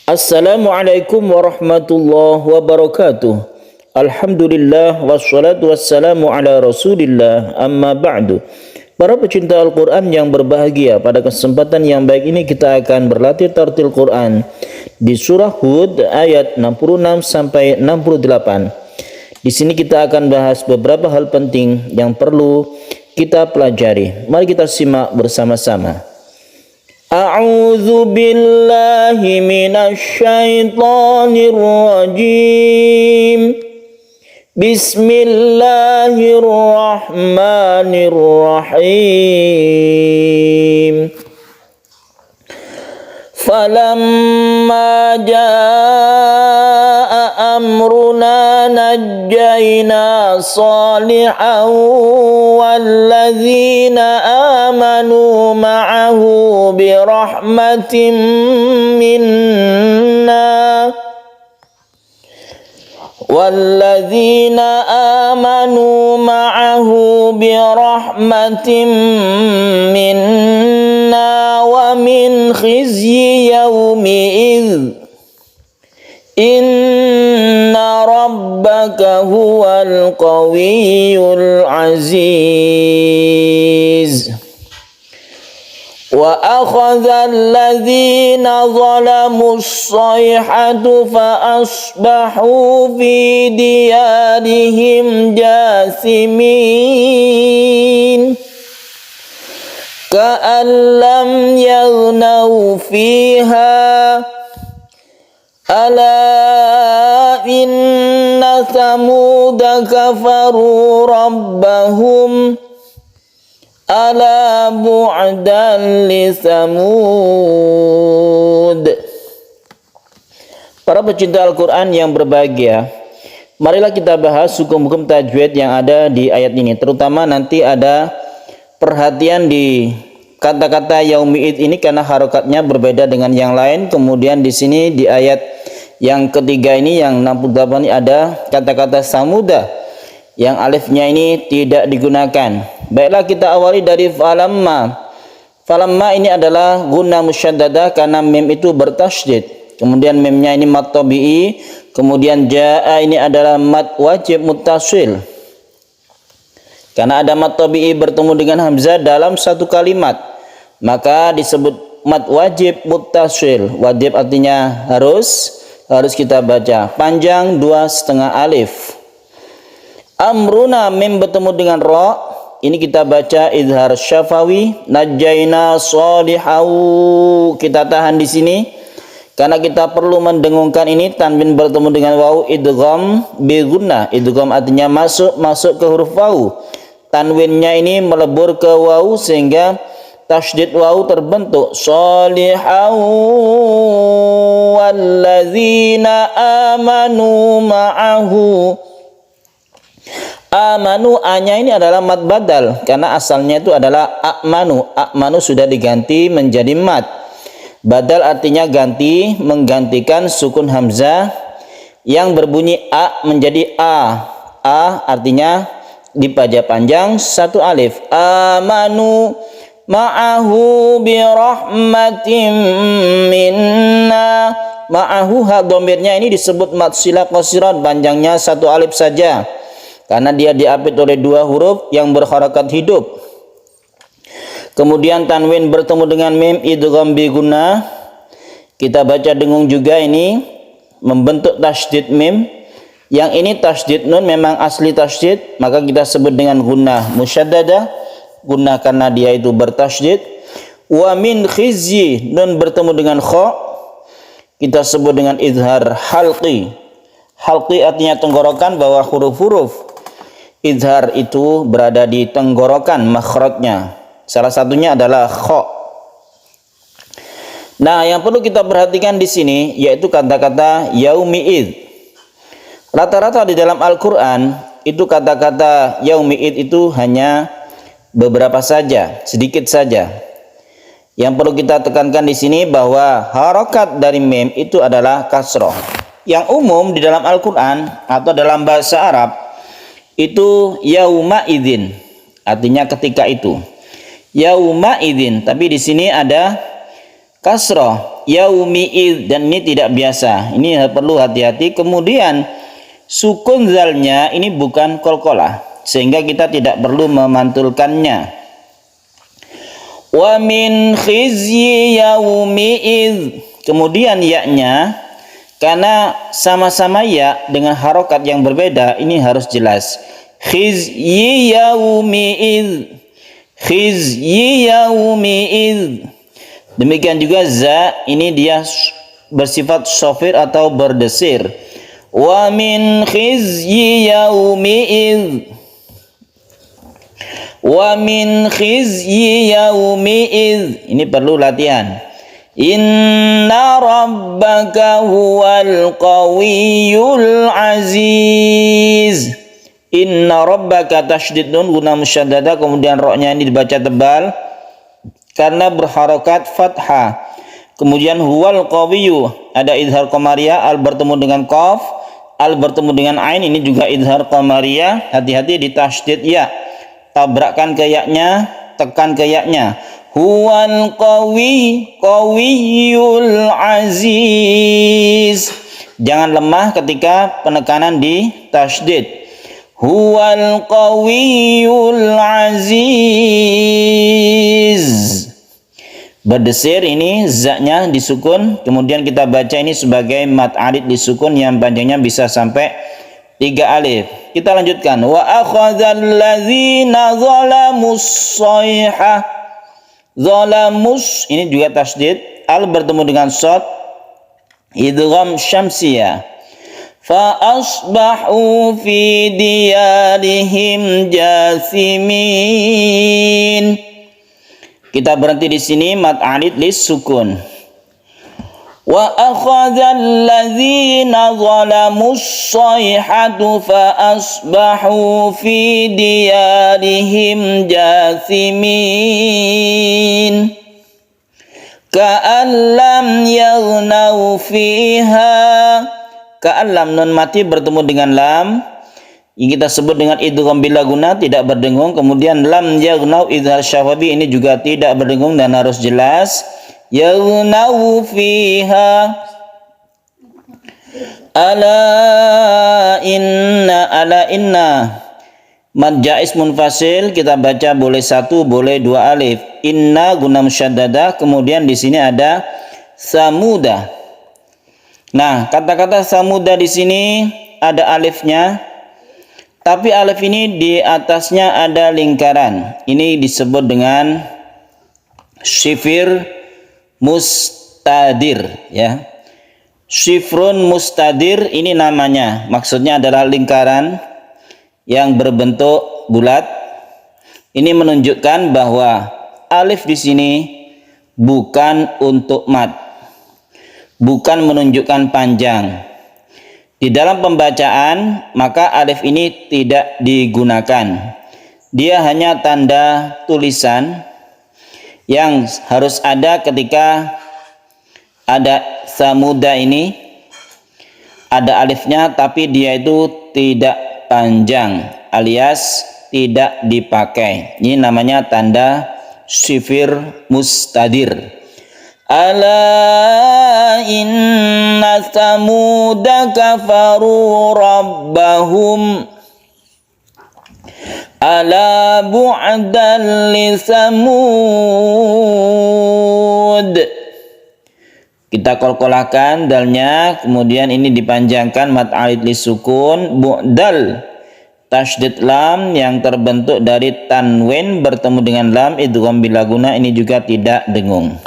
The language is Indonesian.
Assalamualaikum warahmatullahi wabarakatuh. Alhamdulillah wassalatu wassalamu ala rasulillah amma ba'du. Para pecinta Al-Quran yang berbahagia, pada kesempatan yang baik ini kita akan berlatih tartil Quran di surah Hud ayat 66 sampai 68. Di sini kita akan bahas beberapa hal penting yang perlu kita pelajari. Mari kita simak bersama-sama. A'udzu billahi minasy syaithanir rajim. Bismillahirrahmanirrahim. Falamma jaa amruna najjayna salihan walladzina amanu ma'ahu birahmatin minna wa min khizyi yawmi'idz inna rabbaka huwal qawiyyul aziz. Wa akhadha alladhina zalamu as-sayhatu fa asbahu fi diyarihim jasimin ka'an lam yaghnaw fiha ala inna thamuda kafaru rabbahum ala bu'dan li Thamud. Para pecinta Al-Quran yang berbahagia, marilah kita bahas hukum-hukum tajwid yang ada di ayat ini. Terutama nanti ada perhatian di kata-kata yaumi'id ini karena harokatnya berbeda dengan yang lain. Kemudian di sini di ayat yang ketiga ini yang 68 ini ada kata-kata samuda yang alifnya ini tidak digunakan. Baiklah, kita awali dari falamma. Falamma ini adalah guna musyaddadah karena mim itu bertasydid. Kemudian mimnya ini mad tabi'i. Kemudian jaa ini adalah mad wajib muttasil. Karena ada mad tabi'i bertemu dengan hamzah dalam satu kalimat, maka disebut mad wajib muttasil. Wajib artinya harus kita baca panjang 2,5 alif. Amruna mim bertemu dengan ra, ini kita baca izhar syafawi. Najjaina salihau, kita tahan di sini karena kita perlu mendengungkan ini. Tanwin bertemu dengan waw, idgham bi gunnah. Idgham artinya masuk ke huruf waw. Tanwinnya ini melebur ke waw sehingga tasydid waw terbentuk. Salihau walladzina amanu ma'ahu. Amanu, a-nya ini adalah mad badal karena asalnya itu adalah a'manu. A'manu sudah diganti menjadi mad. Badal artinya ganti, menggantikan sukun hamzah yang berbunyi a menjadi a. A artinya dibaca panjang 1 alif. Amanu ma'ahu birahmatin minna. Ma'ahu, ha dhamirnya ini disebut mad silah qasiran, panjangnya 1 alif saja karena dia diapit oleh 2 huruf yang berharakat hidup. Kemudian tanwin bertemu dengan mim, idgham bi gunnah. Kita baca dengung juga, ini membentuk tasydid mim. Yang ini tasydid nun, memang asli tasydid, maka kita sebut dengan gunnah musyaddadah. Gunnah karena dia itu bertasydid. Wa min khizyi, nun bertemu dengan kha, kita sebut dengan izhar halqi. Halqi artinya tenggorokan, bahwa huruf-huruf izhar itu berada di tenggorokan makhrajnya. Salah satunya adalah kha. Nah, yang perlu kita perhatikan di sini yaitu kata-kata yaumi'id. Rata-rata di dalam Al-Qur'an itu kata-kata yaumi'id itu hanya beberapa saja, sedikit saja. Yang perlu kita tekankan di sini bahwa harokat dari mim itu adalah kasroh. Yang umum di dalam Al-Qur'an atau dalam bahasa Arab itu yauma idzin, artinya ketika itu. Yauma idzin, tapi di sini ada kasroh. yaumi'id, dan ini tidak biasa. Ini perlu hati-hati. Kemudian sukun zalnya ini bukan qalqalah, sehingga kita tidak perlu memantulkannya. Wa min khizyi yaumi'id. Kemudian ya-nya, karena sama-sama ya dengan harokat yang berbeda, ini harus jelas. Khizyi yaumi'id, khizyi yaumi'id. Demikian juga za, ini dia bersifat shafir atau berdesir. Wa min khizyi yaumi'id, wa min khizyi yaumi'id. Ini perlu latihan. Inna rabbaka huwal qawiyyul aziz. Inna rabbaka tasydid nun guna musyaddada, kemudian roknya ini dibaca tebal karena berharokat fathah. Kemudian huwal qawiyyu, ada idhar qamariyah, al bertemu dengan qaf, al bertemu dengan ain, ini juga idhar qamariyah. Hati-hati di tasydid ya, tabrakkan ke ya-nya, tekan ke ya-nya. Huwal qawiyyul aziz. Jangan lemah ketika penekanan di tasydid. Huwal qawiyyul aziz. Berdesir, ini za-nya disukun, kemudian kita baca ini sebagai mat arid disukun yang panjangnya bisa sampai 3 alif. Kita lanjutkan. Wa akhadzal ladzina zalamus sayhah. Zalamus, ini juga tasdid, al bertemu dengan shad, idgham syamsiyah. Fa asbahu fi diyarihim jasimin. Kita berhenti di sini, mat alid lis sukun. Wa akhadzal ladzina zalamus sayhatu fa asbahu fi diyarihim jasimin ka'an lam yaghnaw fiha. Ka'an lam nun mati bertemu dengan lam yang kita sebut dengan idgham bila guna, tidak berdengung. Kemudian lam yaghnaw idhar syafabi, ini juga tidak berdengung dan harus jelas. Yaghnaw fiha. Ala inna mad jaiz munfasil, kita baca boleh 1 boleh 2 alif. Inna guna musyaddadah, kemudian di sini ada samuda. Nah, kata-kata samuda di sini ada alifnya, tapi alif ini di atasnya ada lingkaran. Ini disebut dengan shifir mustadir, ya. Shifrun mustadir ini namanya, maksudnya adalah lingkaran yang berbentuk bulat. Ini menunjukkan bahwa alif di sini bukan untuk mad, bukan menunjukkan panjang. Di dalam pembacaan maka alif ini tidak digunakan. Dia hanya tanda tulisan yang harus ada ketika ada samuda ini, ada alifnya tapi dia itu tidak panjang alias tidak dipakai. Ini namanya tanda shifir mustadir. Ala inna samuda kafaru rabbahum ala bu'dan li samud. Kita qalqalahkan dalnya, kemudian ini dipanjangkan mat alid li sukun. Bu'dal tasydid lam yang terbentuk dari tanwin bertemu dengan lam idgham bila guna, ini juga tidak dengung.